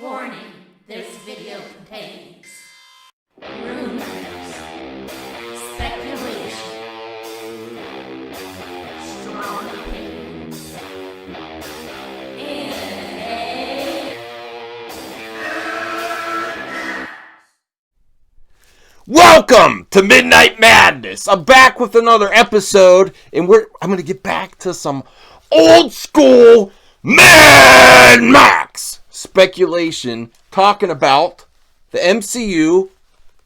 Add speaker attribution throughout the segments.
Speaker 1: Warning, this video contains rumors, speculation, strong opinions, and
Speaker 2: Welcome to Midnight Madness. I'm back with another episode, and I'm going to get back to some old school Mad Max speculation, talking about the MCU,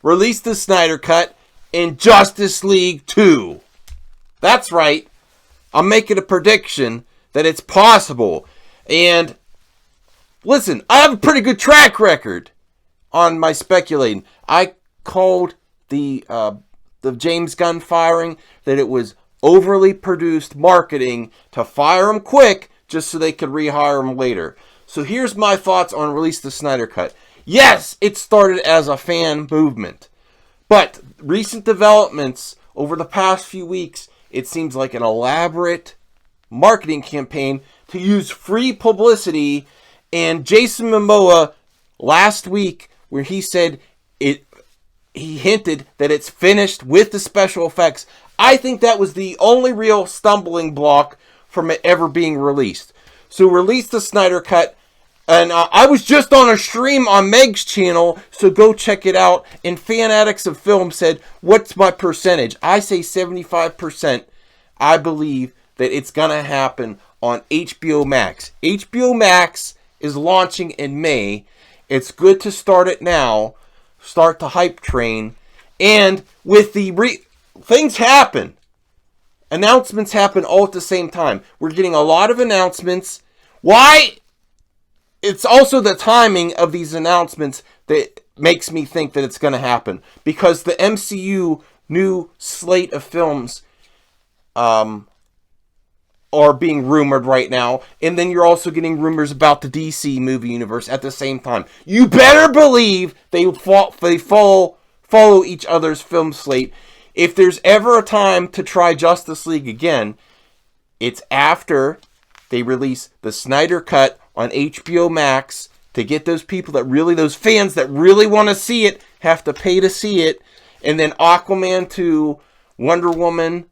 Speaker 2: Release the Snyder Cut, and Justice League 2. That's right. I'm making a prediction that it's possible. And listen, I have a pretty good track record on my speculating. I called the James Gunn firing that it was overly produced marketing to fire him quick just so they could rehire him later. So here's my thoughts on Release the Snyder Cut. Yes, it started as a fan movement, but recent developments over the past few weeks, it seems like an elaborate marketing campaign to use free publicity. And Jason Momoa last week, where he said he hinted that it's finished with the special effects. I think that was the only real stumbling block from it ever being released. So Release the Snyder Cut. And I was just on a stream on Meg's channel, so go check it out. And Fan Addicts of Film said, what's my percentage? I say 75%. I believe that it's going to happen on HBO Max. HBO Max is launching in May. It's good to start it now. Start the hype train. And with the things happen. Announcements happen all at the same time. We're getting a lot of announcements. Why? It's also the timing of these announcements that makes me think that it's going to happen. Because the MCU new slate of films are being rumored right now. And then you're also getting rumors about the DC movie universe at the same time. You better believe they follow each other's film slate. If there's ever a time to try Justice League again, it's after they release the Snyder Cut on HBO Max, to get those people those fans that really want to see it, have to pay to see it. And then Aquaman 2, Wonder Woman,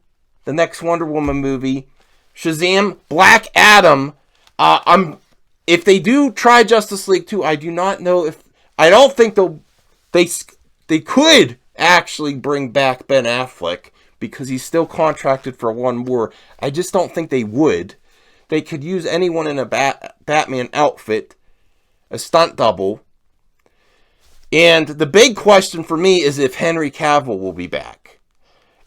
Speaker 2: the next Wonder Woman movie, Shazam, Black Adam. If they do try Justice League 2, I do not know I don't think they could actually bring back Ben Affleck, because he's still contracted for one more. I just don't think they would. They could use anyone in a Batman outfit, a stunt double. And the big question for me is if Henry Cavill will be back.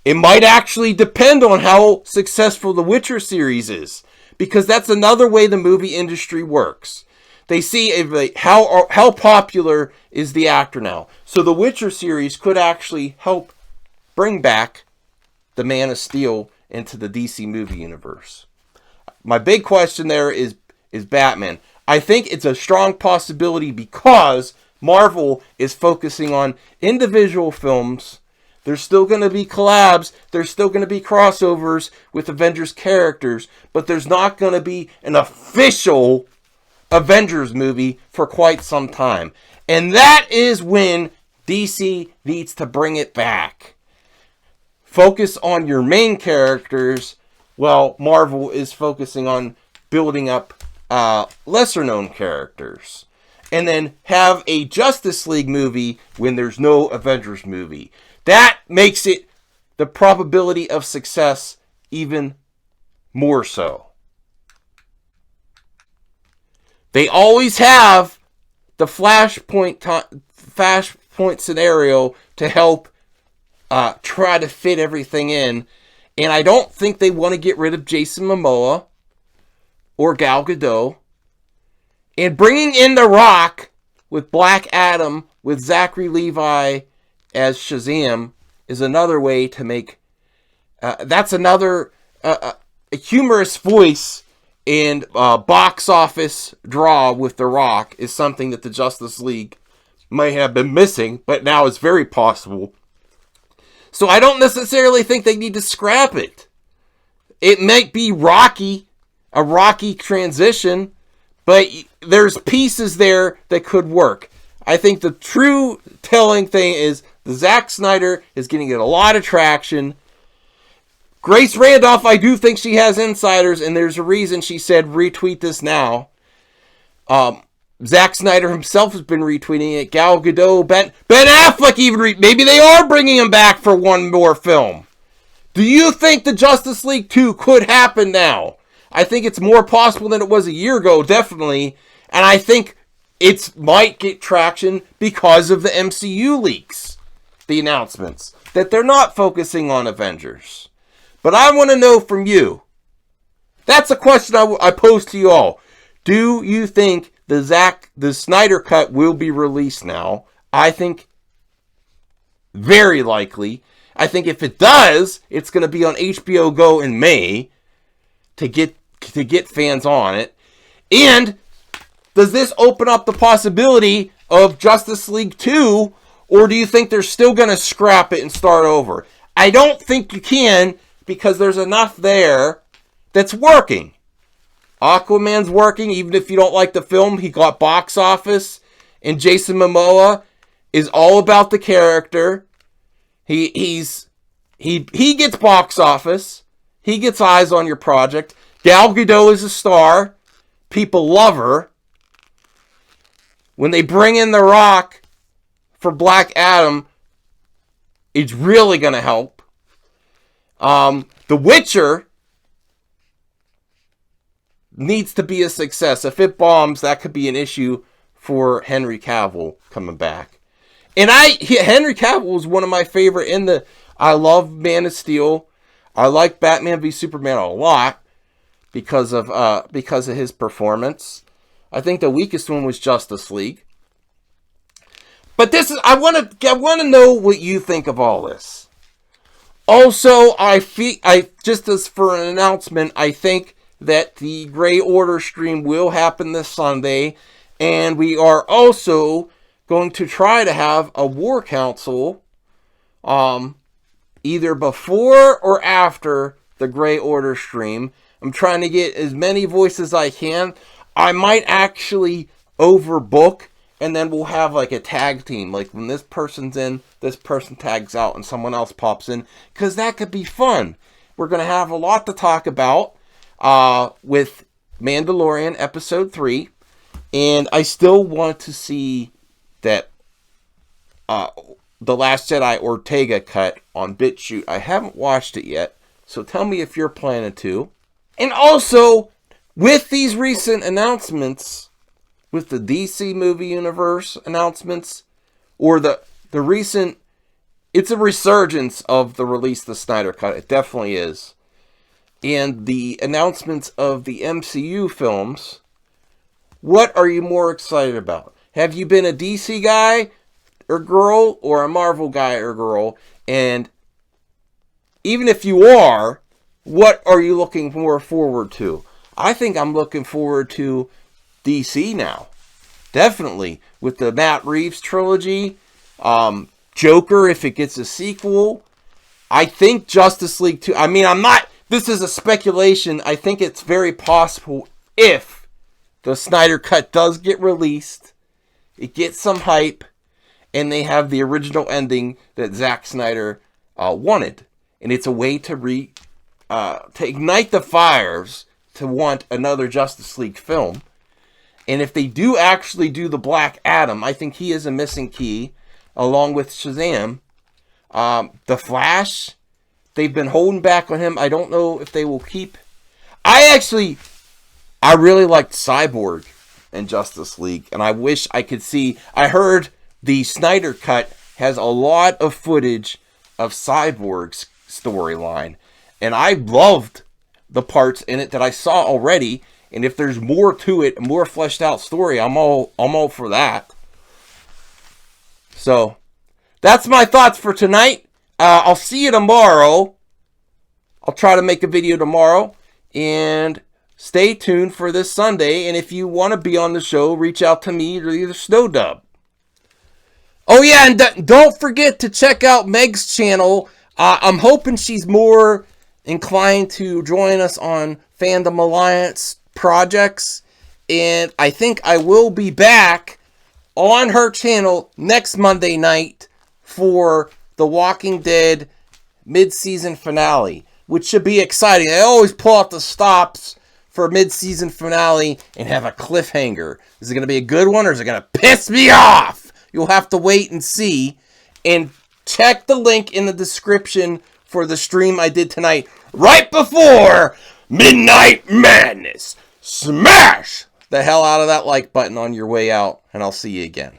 Speaker 2: It might actually depend on how successful the Witcher series is, because that's another way the movie industry works. They see how popular is the actor now. So the Witcher series could actually help bring back the Man of Steel into the DC movie universe. My big question there is Batman. I think it's a strong possibility because Marvel is focusing on individual films. There's still going to be collabs. There's still going to be crossovers with Avengers characters. But there's not going to be an official Avengers movie for quite some time. And that is when DC needs to bring it back. Focus on your main characters. Well, Marvel is focusing on building up lesser known characters. And then have a Justice League movie when there's no Avengers movie. That makes it the probability of success even more so. They always have the flashpoint scenario to help try to fit everything in. And I don't think they want to get rid of Jason Momoa or Gal Gadot. And bringing in The Rock with Black Adam, with Zachary Levi as Shazam, is another way to make... that's another a humorous voice and box office draw with The Rock is something that the Justice League may have been missing, but now is very possible. So I don't necessarily think they need to scrap it. It might be a rocky transition, but there's pieces there that could work. I think the true telling thing is the Zack Snyder is getting a lot of traction. Grace Randolph, I do think she has insiders, and there's a reason she said retweet this now. Zack Snyder himself has been retweeting it. Gal Gadot, Ben Affleck even maybe they are bringing him back for one more film. Do you think the Justice League 2 could happen now? I think it's more possible than it was a year ago, definitely. And I think it might get traction because of the MCU leaks. The announcements. That they're not focusing on Avengers. But I want to know from you. That's a question I pose to you all. Do you think the Snyder Cut will be released now? I think very likely. I think if it does, it's going to be on HBO Go in May to get fans on it. And does this open up the possibility of Justice League 2, or do you think they're still going to scrap it and start over? I don't think you can, because there's enough there that's working. Aquaman's working, even if you don't like the film. He got box office, and Jason Momoa is all about the character. He gets box office. He gets eyes on your project. Gal Gadot is a star. People love her. When they bring in The Rock for Black Adam, it's really going to help. The Witcher needs to be a success. If it bombs, that could be an issue for Henry Cavill coming back. And Henry Cavill was one of my favorite I love Man of Steel. I like Batman v Superman a lot because of his performance. I think the weakest one was Justice League. But I want to know what you think of all this. Also, just as for an announcement, I think that the Grey Order stream will happen this Sunday, and we are also going to try to have a War Council either before or after the Grey Order stream. I'm trying to get as many voices as I can. I might actually overbook, and then we'll have like a tag team. Like when this person's in, this person tags out, and someone else pops in. Because that could be fun. We're going to have a lot to talk about with Mandalorian Episode 3. And I still want to see that The Last Jedi Ortega cut on BitChute. I haven't watched it yet, so tell me if you're planning to. And also, with these recent announcements, with the DC movie universe announcements, or the recent, it's a resurgence of the Release the Snyder Cut. It definitely is. And the announcements of the MCU films, what are you more excited about? Have you been a DC guy or girl, or a Marvel guy or girl? And even if you are, what are you looking more forward to? I think I'm looking forward to DC now. Definitely. With the Matt Reeves trilogy. Joker, if it gets a sequel. I think Justice League 2. I mean, this is a speculation. I think it's very possible if the Snyder Cut does get released, it gets some hype, and they have the original ending that Zack Snyder wanted. And it's a way to ignite the fires to want another Justice League film. And if they do actually do the Black Adam, I think he is a missing key, along with Shazam. The Flash, they've been holding back on him. I don't know if they will keep. I really liked Cyborg in Justice League, and I wish I could see. I heard the Snyder Cut has a lot of footage of Cyborg's storyline, and I loved the parts in it that I saw already. And if there's more to it, a more fleshed out story, I'm all for that. So that's my thoughts for tonight. I'll see you tomorrow. I'll try to make a video tomorrow, and stay tuned for this Sunday. And if you want to be on the show, reach out to me or either Snowdub. Oh yeah, and don't forget to check out Meg's channel. I'm hoping she's more inclined to join us on Fandom Alliance projects. And I think I will be back on her channel next Monday night for the Walking Dead mid-season finale, which should be exciting. I always pull out the stops for a mid-season finale and have a cliffhanger. Is it going to be a good one or is it going to piss me off? You'll have to wait and see. And check the link in the description for the stream I did tonight right before Midnight Madness. Smash the hell out of that like button on your way out, and I'll see you again.